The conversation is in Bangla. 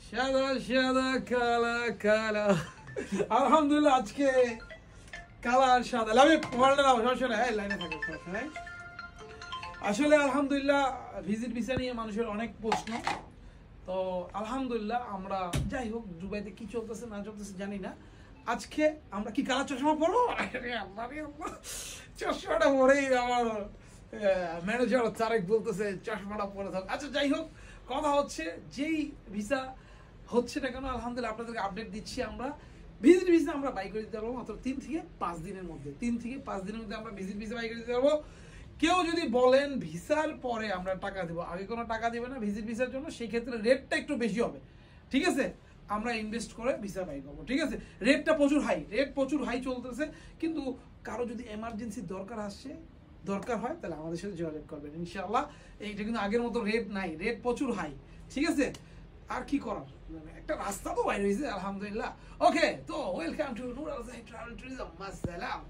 সাদা সাদা কালা কালা আলহামদুলিল্লাহ আজকে কালা আর সাদা আমি পড়াটা নাও সমস্যা নাই লাইনে থাকে সমস্যা নাই আসলে আলহামদুলিল্লাহ ভিজিট ভিসা নিয়ে মানুষের অনেক প্রশ্ন তো আলহামদুলিল্লাহ আমরা যাই হোক দুবাইতে কি চলতেছে না চলতেছে জানি না আজকে আমরা কি কালা চশমা পরবো চশমাটা পরেই আমার ম্যানেজার তারেক বলতেছে চশমাটা পরে থাক আচ্ছা যাই হোক কথা হচ্ছে যেই ভিসা হচ্ছে না কেন আলহামদুলিল্লাহ আপনাদেরকে আপডেট দিচ্ছি আমরা ভিজিট ভিসা আমরা বাই করে দিতে পারবো মাত্র 3 থেকে 5 দিনের মধ্যে 3 থেকে 5 দিনের মধ্যে আমরা ভিজিট ভিসা বাই করে দিতে পারবো কেউ যদি বলেন ভিসার পরে আমরা টাকা দেবো আগে কোনো টাকা দিবে না ভিজিট ভিসার জন্য সেই ক্ষেত্রে রেটটা একটু বেশি হবে ঠিক আছে আমরা ইনভেস্ট করে ভিসা বাই করবো ঠিক আছে রেট প্রচুর হাই চলতেছে কিন্তু কারো যদি এমার্জেন্সি দরকার হয় তাহলে আমাদের সাথে যোগাযোগ করবেন ইনশাআল্লাহ এইটা কিন্তু আগের মতো রেট নাই রেট প্রচুর হাই ঠিক আছে আর কি করার মানে একটা রাস্তা তো বাইরে হয়েছে আলহামদুলিল্লাহ ওকে তো welcome to Nural Zahid travel tourism আসসালাম